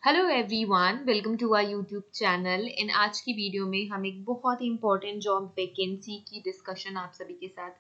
Hello everyone, welcome to our YouTube channel. In आज की video में हम एक बहुत ही इंपॉर्टेंट जॉब वैकेंसी की डिस्कशन आप सभी के साथ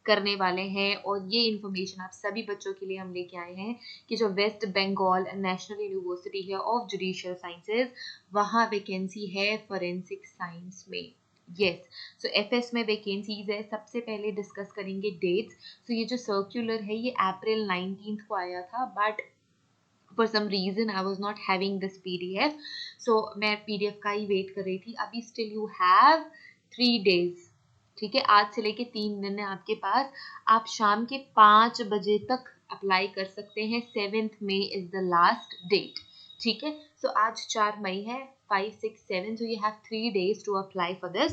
करने वाले हैं और ये इन्फॉर्मेशन आप सभी बच्चों के लिए हम लेके आए हैं कि जो वेस्ट बंगाल नेशनल यूनिवर्सिटी है ऑफ जुडिशियल साइंसेज, वहाँ वैकेंसी है फॉरेंसिक साइंस में। यस, सो एफएस में वैकेंसीज है। सबसे पहले डिस्कस करेंगे डेट्स। सो ये जो सर्कुलर है ये अप्रैल 19 को आया था, but for some reason I was not having this PDF, so मैं PDF का ही वेट कर रही थी। अभी still you have 3 days, ठीक है, आज से लेके 3 दिन है आपके पास। आप शाम के 5 बजे तक अप्लाई कर सकते हैं। 7th May is the last date, ठीक है। सो आज 4 मई है, 5, 6, 7, so you have 3 days to apply for this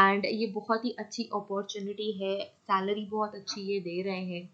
and ये बहुत ही अच्छी अपॉर्चुनिटी है। सैलरी बहुत अच्छी ये दे रहे हैं,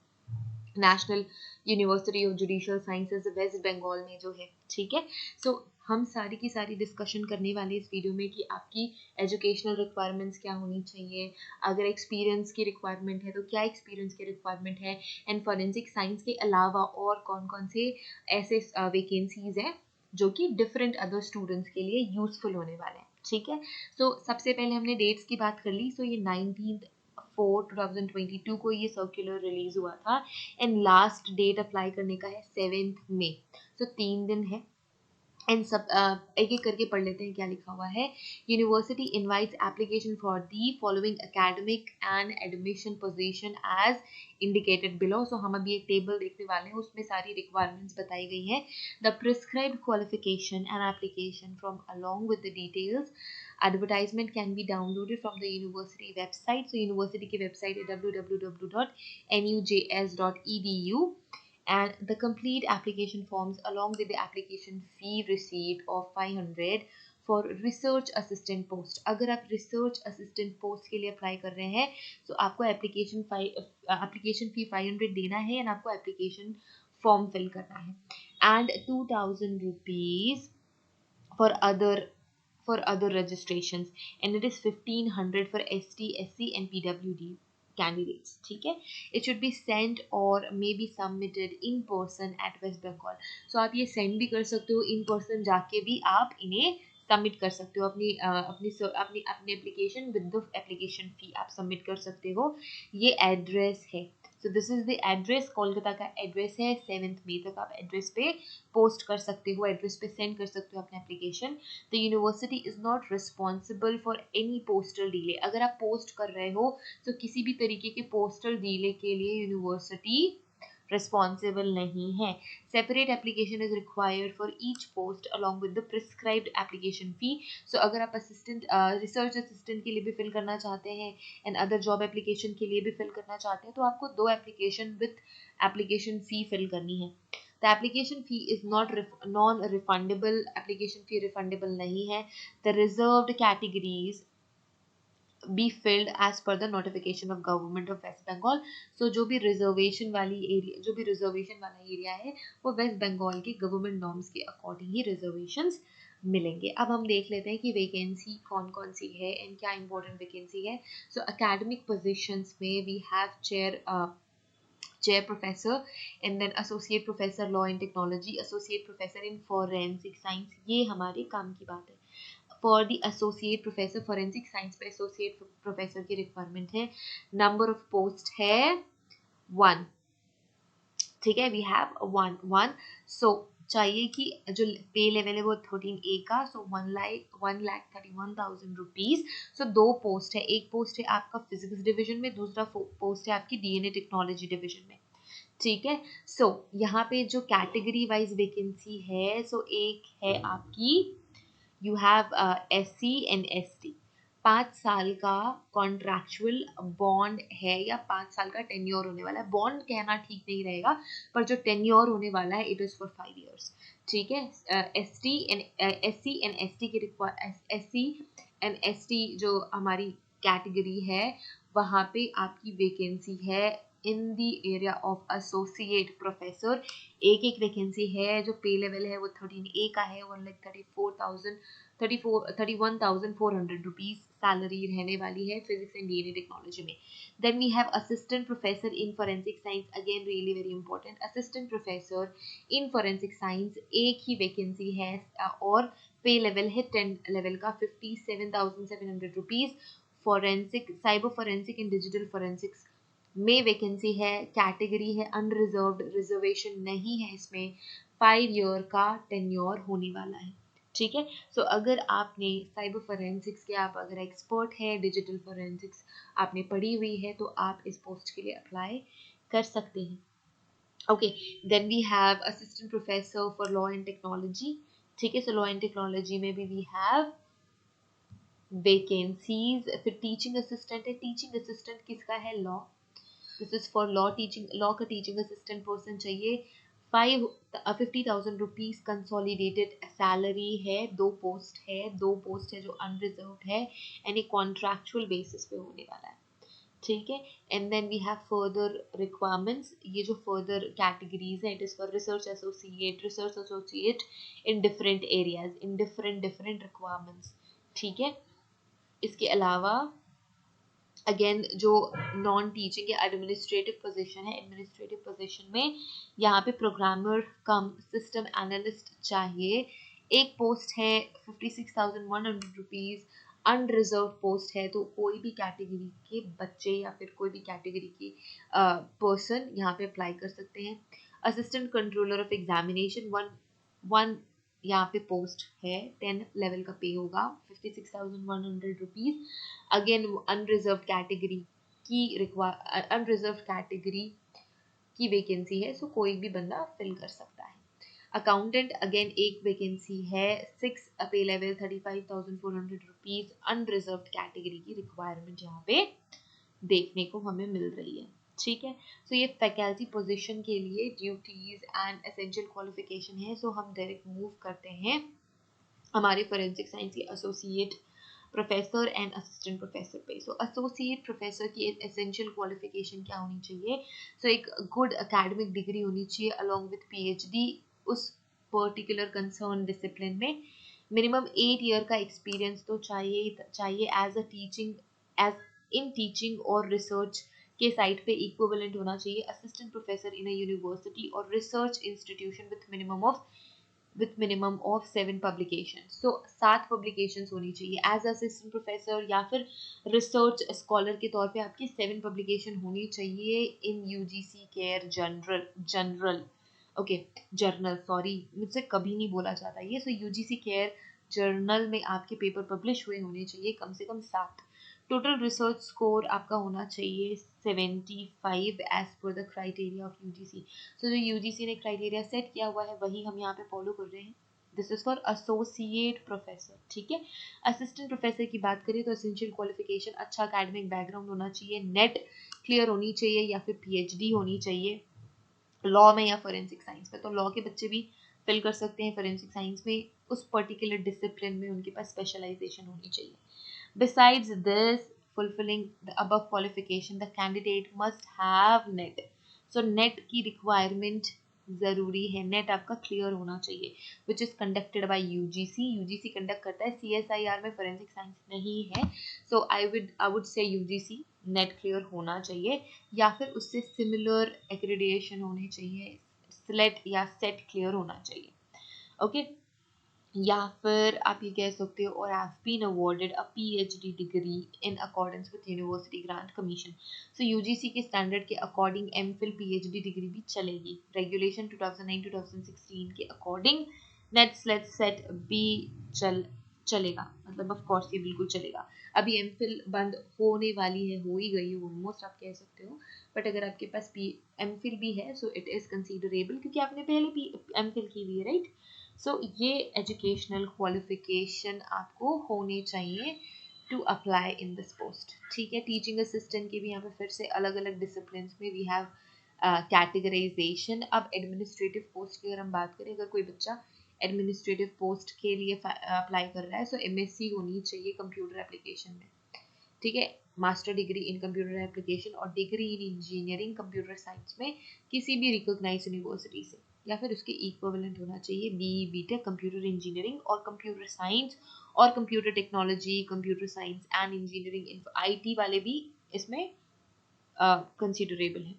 National University of Judicial Sciences West Bengal में जो है, ठीक है। सो हम सारी की सारी डिस्कशन करने वाले इस वीडियो में कि आपकी एजुकेशनल रिक्वायरमेंट्स क्या होनी चाहिए, अगर एक्सपीरियंस की रिक्वायरमेंट है तो क्या एक्सपीरियंस की रिक्वायरमेंट है, एंड फॉरेंसिक साइंस के अलावा और कौन कौन से ऐसे वैकेंसीज हैं जो कि डिफरेंट अदर स्टूडेंट्स के लिए यूजफुल होने वाले हैं, ठीक है। सो सबसे पहले हमने डेट्स की बात कर ली। सो ये 19/4/2022 को ये सर्कुलर रिलीज हुआ था एंड लास्ट डेट अप्लाई करने का है 7th May। सो 3 दिन है एंड सब एक एक करके पढ़ लेते हैं क्या लिखा हुआ है। University invites application for the following academic and admission position as indicated below. So हम अभी एक टेबल देखने वाले हैं, उसमें सारी रिक्वायरमेंट्स बताई गई हैं। The prescribed qualification and application from along with the details advertisement can be downloaded from the university website. So university की website है www.nujas.edu and the complete application forms along with the application fee received of 500 for research assistant post। अगर आप research assistant post के लिए apply कर रहे हैं तो आपको application fee 500 देना है एंड आपको application form fill करना है and 2000 rupees for other registrations and it is 1500 for ST, SC and PWD candidates, ठीक है। It should be sent or may be submitted in person at West Bengal। So आप ये send भी कर सकते हो, in person जाके भी आप इन्हें सबमिट कर सकते हो। अपनी अपनी application with the application fee आप सबमिट कर सकते हो। ये एड्रेस है, so this is the address, Kolkata का एड्रेस है। 7th May तक आप एड्रेस पे पोस्ट कर सकते हो, एड्रेस पे सेंड कर सकते हो अपना application. The university is not responsible for any postal delay. अगर आप पोस्ट कर रहे हो तो किसी भी तरीके के पोस्टल डिले के लिए यूनिवर्सिटी responsible नहीं है। Separate application is required for each post along with the prescribed application fee। So अगर आप असिस्टेंट रिसर्च असिस्टेंट के लिए भी फिल करना चाहते हैं एंड अदर जॉब एप्लीकेशन के लिए भी फिल करना चाहते हैं तो आपको 2 application with application fee fill करनी है। The application fee is not non-refundable, application fee refundable नहीं है। The reserved categories be filled as per the notification of government of West Bengal। So जो भी रिजर्वेशन वाली एरिया, जो भी reservation वाला एरिया है वो वेस्ट बंगाल के गवर्नमेंट नॉर्म्स के अकॉर्डिंग ही रिजर्वेशंस मिलेंगे। अब हम देख लेते हैं कि वैकेंसी कौन कौन सी है एंड क्या इंपॉर्टेंट वैकेंसी है। सो एकेडमिक पोजीशंस में we have chair professor and then associate professor law and technology, associate professor in forensic science। ये हमारे काम की बात है। For the associate professor forensic science पे एसोसिएट प्रोफेसर की रिक्वायरमेंट है। नंबर ऑफ पोस्ट है 1, ठीक है, वी हैव 1। सो चाहिए कि जो पे लेवल है वो 13A का, सो 1,31,000 रुपीज। सो 2 पोस्ट है, एक पोस्ट है आपका फिजिक्स डिवीजन में, दूसरा पोस्ट है आपकी DNA टेक्नोलॉजी डिवीजन में, ठीक है। सो यहाँ पे जो कैटेगरी वाइज वैकेंसी है, सो एक है आपकी you have SC and ST। 5 साल का कॉन्ट्रैक्चुअल बॉन्ड है या 5 साल का टेन्योर होने वाला है। बॉन्ड कहना ठीक नहीं रहेगा, पर जो टेन्योर होने वाला है इट इज़ फॉर 5 years, ठीक है। SC एंड ST जो हमारी कैटेगरी है वहाँ पे आपकी वैकेंसी है in the area of associate professor. एक वैकेंसी है जो पे लेवल है वो 13A का है, वो लाइक 31,400 रुपीज सैलरी रहने वाली है फिजिक्स एंड डीएनए टेक्नोलॉजी में। Then we have assistant professor in forensic science, again really very important. Assistant professor in forensic science एक ही वैकेंसी है और पे लेवल है 10 लेवल का 57,700 rupees. Forensic cyber forensic and digital forensics में vacancy है, कैटेगरी है अनरिजर्व्ड, रिजर्वेशन नहीं है इसमें, 5 ईयर का टेन्योर होने वाला है। ठीक है, सो अगर आपने साइबर फॉरेंसिक्स के आप अगर एक्सपर्ट है, डिजिटल फॉरेंसिक्स आपने पढ़ी हुई है तो आप इस पोस्ट के लिए अप्लाई कर सकते हैं। Okay, then we have assistant professor for law and technology. ठीक है, सो लॉ एंड टेक्नोलॉजी में भी वी हैव वैकेंसीज। फिर टीचिंग असिस्टेंट है, टीचिंग असिस्टेंट किसका है, law, this is for law teaching, law का टीचिंग असिस्टेंट पर्सन चाहिए। 50,000 रुपीज कंसोलिडेटेड सैलरी है, दो पोस्ट है जो अनरिजर्व्ड है एंड एक कॉन्ट्रैक्चुअल बेसिस पे होने वाला है। ठीक है, and then we have further requirements. ये जो फर्दर कैटेगरीज है, it is for research associate in different areas, in different requirements. ठीक है, इसके अलावा अगेन जो नॉन टीचिंग या एडमिनिस्ट्रेटिव पोजीशन है, एडमिनिस्ट्रेटिव पोजीशन में यहाँ पे प्रोग्रामर कम सिस्टम एनालिस्ट चाहिए। एक पोस्ट है 56,100 रुपीज, अनरिजर्व पोस्ट है, तो कोई भी कैटेगरी के बच्चे या फिर कोई भी कैटेगरी की पर्सन यहाँ पे अप्लाई कर सकते हैं। Assistant controller of examination one यहाँ पे पोस्ट है, 10 लेवल का पे होगा, 56,100 रुपीज। अगेन अनरिजर्व कैटेगरी की वैकेंसी है, सो कोई भी बंदा फिल कर सकता है। अकाउंटेंट अगेन एक वैकेंसी है, 6 पे लेवल 35,400 रुपीज, अनरिजर्व कैटेगरी की रिक्वायरमेंट यहाँ पे देखने को हमें मिल रही है। ठीक है, सो ये फैकल्टी पोजीशन के लिए ड्यूटीज एंड एसेंशियल क्वालिफिकेशन है। सो हम डायरेक्ट मूव करते हैं हमारे फोरेंसिक साइंस के associate professor and assistant professor पे। सो एसोसिएट प्रोफेसर की एसेंशियल क्वालिफिकेशन क्या होनी चाहिए, सो एक गुड एकेडमिक डिग्री होनी चाहिए अलोंग विथ पीएचडी उस पर्टिकुलर कंसर्न डिसिप्लिन में। मिनिमम 8 ईयर का एक्सपीरियंस तो चाहिए as a teaching, as in teaching और रिसर्च के साइड पे इक्विवेलेंट होना चाहिए। Assistant professor in a university और research institution with minimum of 7 publication, so 7 publication होनी चाहिए एज असिस्टेंट प्रोफेसर, या फिर रिसर्च स्कॉलर के तौर पे आपकी 7 पब्लिकेशन होनी चाहिए in UGC care journal okay journal, sorry मुझसे कभी नहीं बोला जाता ये। सो यूजीसी केयर जर्नल में आपके पेपर पब्लिश हुए होने चाहिए कम से कम 7। टोटल रिसर्च स्कोर आपका होना चाहिए 75 as per the criteria of UGC. So जो यूजीसी ने क्राइटेरिया सेट किया हुआ है वही हम यहाँ पे फॉलो कर रहे हैं। This is for associate professor. ठीक है, असिस्टेंट प्रोफेसर की बात करें तो एसेंशियल क्वालिफिकेशन अच्छा एकेडमिक बैकग्राउंड होना चाहिए, नेट क्लियर होनी चाहिए या फिर पीएचडी होनी चाहिए लॉ में या फोरेंसिक साइंस में। तो लॉ के बच्चे भी फिल कर सकते हैं, फोरेंसिक साइंस में उस पर्टिकुलर डिसिप्लिन में उनके पास स्पेशलाइजेशन होनी चाहिए। Besides this, fulfilling the above qualification, the candidate must have NET. So NET की requirement ज़रूरी है, नेट आपका क्लियर होना चाहिए, which is conducted by UGC. UGC conduct करता है, सीएसआईआर में फोरेंसिक साइंस नहीं है। So I would say UGC NET clear होना चाहिए या फिर उससे सिमिलर एक्रेडिएशन होनी चाहिए, स्लेट या सेट क्लियर होना चाहिए। ओके, या फिर आप ये कह सकते हो और have been awarded a PhD degree in accordance with University Grants Commission. So UGC के स्टैंडर्ड के अकॉर्डिंग एमफिल पीएचडी डिग्री भी चलेगी, रेगुलेशन 2009-2016 के अकॉर्डिंग नेट स्लेट सेट भी चलेगा, मतलब ऑफ कोर्स ये बिल्कुल चलेगा। अभी एमफिल बंद होने वाली है, हो ही गई है ऑलमोस्ट आप कह सकते हो, बट अगर आपके पास एमफिल भी है सो इट इज़ कंसीडरेबल क्योंकि आपने पहले भी एमफिल की हुई है, राइट। सो ये एजुकेशनल क्वालिफिकेशन आपको होनी चाहिए to apply in this post. ठीक है, टीचिंग असिस्टेंट के भी यहाँ पे फिर से अलग अलग डिसिप्लिन में वी हैव कैटेगराइजेशन। अब एडमिनिस्ट्रेटिव पोस्ट की अगर हम बात करें, अगर कोई बच्चा एडमिनिस्ट्रेटिव पोस्ट के लिए अप्लाई कर रहा है सो एमएससी होनी चाहिए कंप्यूटर एप्लीकेशन में। ठीक है, master degree in computer application और degree in engineering computer science में किसी भी रिकॉग्नाइज्ड यूनिवर्सिटी से, या फिर उसके इक्विवेलेंट होना चाहिए बीई बीटेक कंप्यूटर इंजीनियरिंग और कंप्यूटर साइंस और computer technology, computer science and engineering, IT वाले भी इसमें कंसिडरेबल है।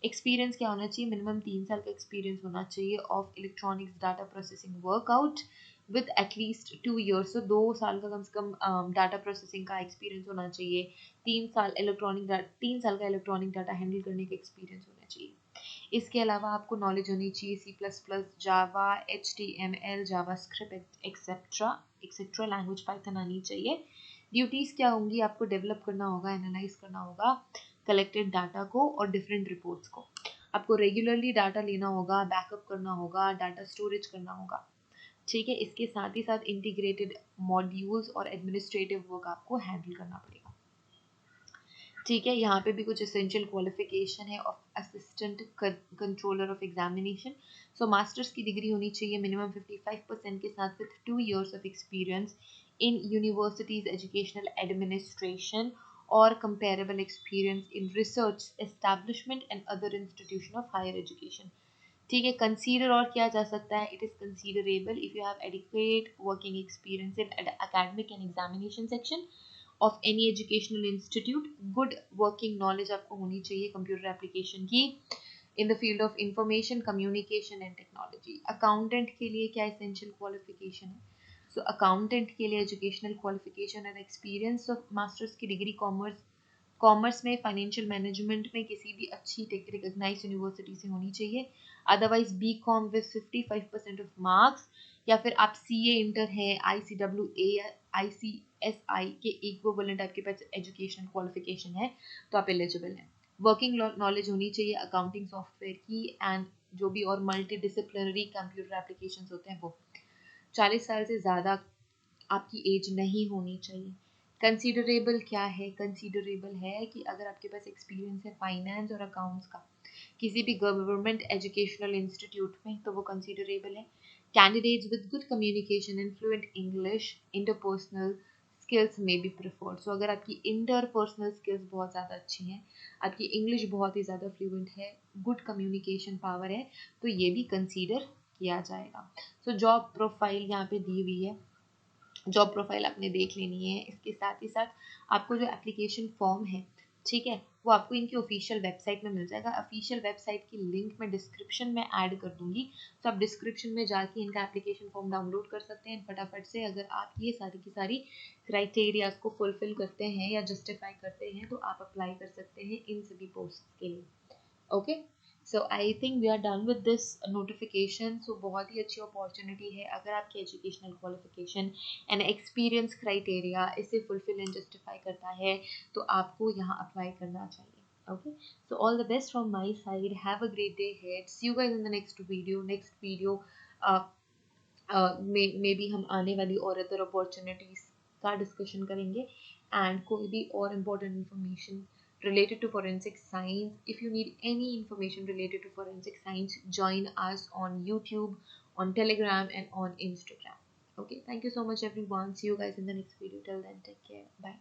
एक्सपीरियंस क्या होना चाहिए? मिनिमम 3 साल का एक्सपीरियंस होना चाहिए of electronics data processing workout with at least 2 years, तो 2 साल का कम से कम डाटा प्रोसेसिंग का एक्सपीरियंस होना चाहिए। 3 साल का इलेक्ट्रॉनिक डाटा हैंडल करने का एक्सपीरियंस होना चाहिए। इसके अलावा आपको नॉलेज होनी चाहिए C++, Java, HTML, JavaScript etcetera etcetera, language Python आनी चाहिए। ड्यूटीज़ क्या होंगी? आपको डेवलप करना होगा, एनालाइज करना होगा कलेक्टेड डाटा को और डिफरेंट रिपोर्ट्स को। आपको रेगुलरली डाटा लेना होगा, बैकअप करना होगा, डाटा स्टोरेज करना होगा, ठीक है। इसके साथ ही साथ इंटीग्रेटेड मॉड्यूल्स और एडमिनिस्ट्रेटिव वर्क आपको हैंडल करना पड़ेगा, ठीक है। यहाँ पे भी कुछ एसेंशियल क्वालिफिकेशन है of assistant controller of examination. So masters की डिग्री होनी चाहिए मिनिमम 55% के साथ with 2 years of experience in universities educational administration और comparable experience in research establishment and other institution of higher education, ठीक है। कंसीडर और किया जा सकता है, it is considerable if you have adequate working experience in academic and examination section of any educational institute. Good working knowledge आपको होनी चाहिए कंप्यूटर एप्लीकेशन की in the field of information communication and technology. Accountant के लिए क्या essential qualification है? सो accountant के लिए educational qualification and experience of masters की डिग्री कॉमर्स में, फाइनेंशियल मैनेजमेंट में किसी भी अच्छी रिकग्नाइज यूनिवर्सिटी से होनी चाहिए। Otherwise BCom with 55% of marks, या फिर आप CA इंटर है, ICWA या ICSI के इक्विवेलेंट आपके पास एजुकेशनल क्वालिफिकेशन है तो आप एलिजिबल हैं। वर्किंग नॉलेज होनी चाहिए अकाउंटिंग सॉफ्टवेयर की एंड जो भी और मल्टी डिसिप्लिनरी कंप्यूटर एप्लीकेशंस होते हैं वो। 40 साल से ज़्यादा आपकी एज नहीं होनी चाहिए। कंसीडरेबल क्या है? कंसीडरेबल है कि अगर आपके पास एक्सपीरियंस है फाइनेंस और अकाउंट्स का किसी भी गवर्नमेंट एजुकेशनल इंस्टीट्यूट में तो वो कंसीडरेबल है। Candidates with good communication and fluent English interpersonal skills में बी प्रेफर्ड। सो अगर आपकी इंटरपर्सनल स्किल्स बहुत ज़्यादा अच्छी हैं, आपकी इंग्लिश बहुत ही ज़्यादा फ्लुएंट है, गुड कम्युनिकेशन पावर है, तो ये भी कंसीडर किया जाएगा। सो जॉब प्रोफाइल यहाँ पे दी हुई है, जॉब प्रोफाइल आपने देख लेनी है। इसके साथ ही साथ आपको जो एप्लीकेशन फॉर्म है, ठीक है, वो आपको इनकी ऑफिशियल वेबसाइट में मिल जाएगा। ऑफिशियल वेबसाइट की लिंक मैं डिस्क्रिप्शन में ऐड कर दूंगी, तो आप डिस्क्रिप्शन में जाके इनका एप्लीकेशन फॉर्म डाउनलोड कर सकते हैं फटाफट से। अगर आप ये सारी की सारी क्राइटेरियाज को फुलफिल करते हैं या जस्टिफाई करते हैं तो आप अप्लाई कर सकते हैं इन सभी पोस्ट के लिए। Okay, so I think we are done with this notification. So बहुत ही अच्छी अपॉर्चुनिटी है अगर आपकी educational qualification and experience criteria इसे फुलफिल एंड जस्टिफाई करता है तो आपको यहाँ अप्लाई करना चाहिए। Okay, so all the best from my side, have a great day ahead, see you guys in the next video में भी हम आने वाली और अदर अपॉर्चुनिटीज़ का डिस्कशन करेंगे एंड कोई भी और important information related to forensic science. If you need any information related to forensic science, join us on YouTube, on Telegram and on Instagram. Okay, thank you so much everyone. See you guys in the next video. Till then, take care. Bye.